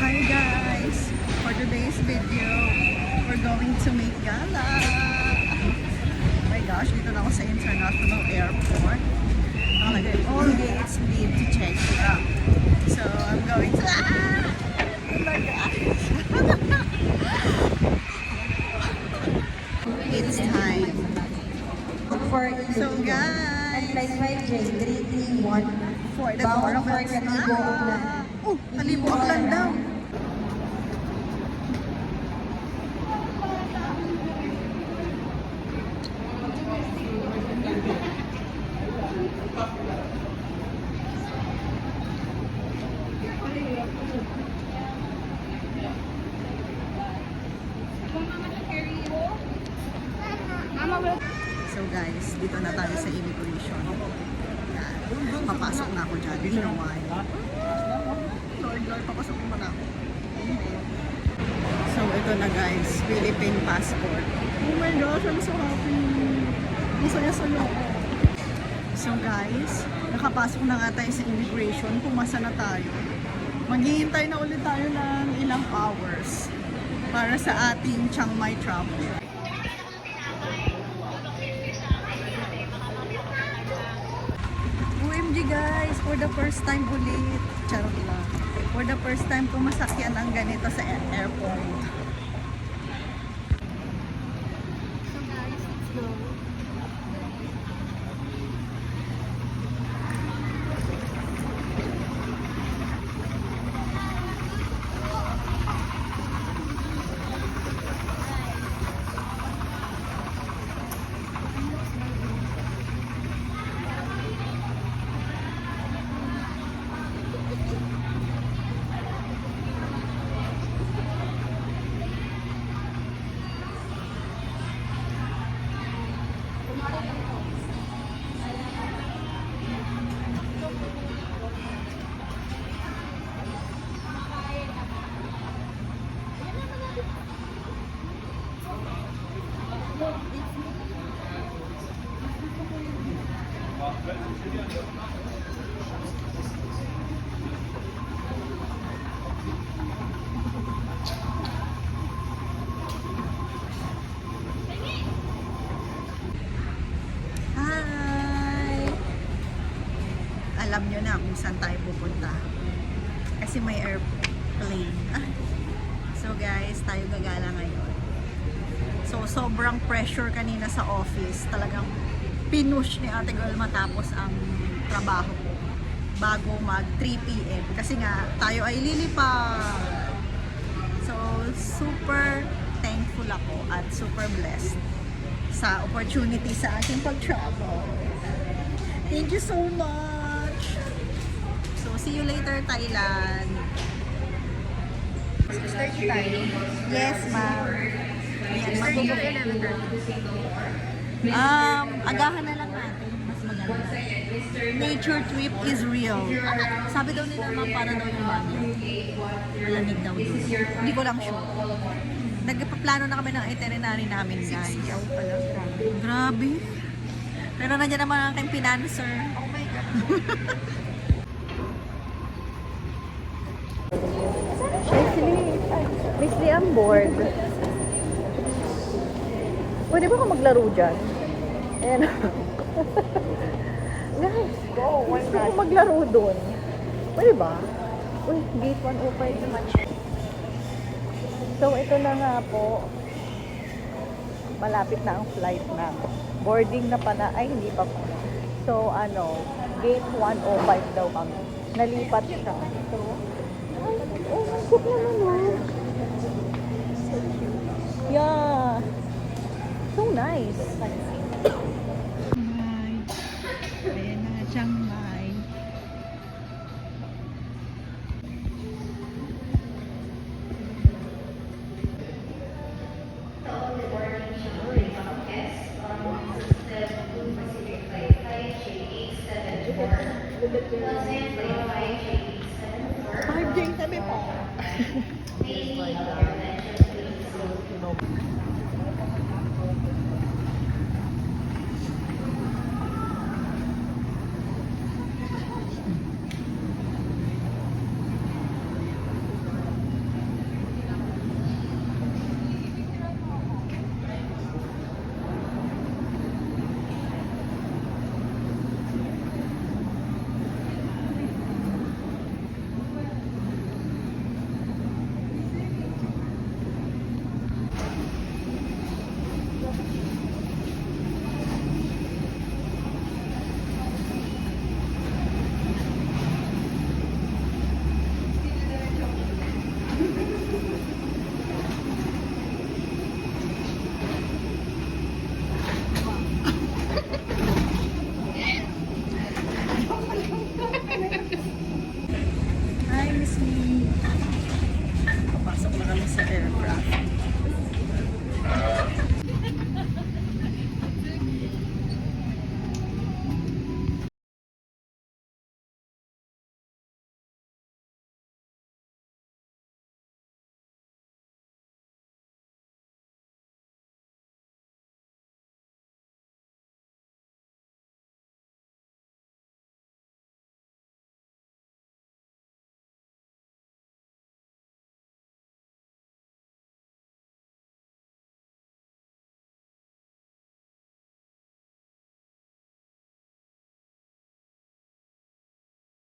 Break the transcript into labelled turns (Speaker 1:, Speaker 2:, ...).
Speaker 1: Hi guys! For today's video, we're going to make gala. Oh my gosh, dito na ako sa International Airport. Nakalagay, all gates lead to check out. So, I'm going to... Oh my gosh! It's time. So guys, for the Coronel Star. Oh, Kalibo Aklan daw. So guys, dito na tayo sa immigration. Yan. Papasok na ako dyan. You know why? Lord, papasok mo na ako. So ito na guys, Philippine passport. Oh my gosh, I'm so happy. Masaya-saya ako. So guys, nakapasok na nga tayo sa immigration. Pumasa na tayo. Maghihintay na ulit tayo ng ilang hours para sa ating Chiang Mai travel. OMG guys, for the first time ulit. Charot lang. For the first time ko masakyan ang ganito sa airport. So guys, let's go. Alam nyo na kung saan tayo pupunta kasi may airplane. So guys, tayo gagala ngayon. So sobrang pressure kanina sa office, talagang pinush ni Ate Girl matapos ang trabaho ko bago mag 3 PM kasi nga tayo ay lilipad. So super thankful ako at super blessed sa opportunity sa aking pag-travel. Thank you so much. So, see you later, Thailand.
Speaker 2: 6:30 tayo.
Speaker 1: Yes, ma'am. Ayan, magbubook.
Speaker 2: 11:30.
Speaker 1: Agahan na lang natin. Mas maganda. Nature trip is real. Sabi daw nila, ma'am, para daw yung mami. Malamig daw doon. Hindi ko lang sure. Nagpaplano na kami ng itinerary namin, guys.
Speaker 2: 6 yaw pala.
Speaker 1: Grabe. Pero nandiyan naman ang aking financer.
Speaker 2: Oh my God.
Speaker 1: Leslie, I'm bored. Pwede ba ako maglaro dyan? Ayan. Guys, gusto ko maglaro doon. Pwede ba? Uy, gate 105 naman siya. So, ito na nga po. Malapit na ang flight na. Boarding na pala. Ay, hindi pa po. So, gate 105 daw kami. Nalipat siya. So, oh my God naman, so cute. Yeah. So nice. Hi. Ayan na, Chiang Mai. Sabi po.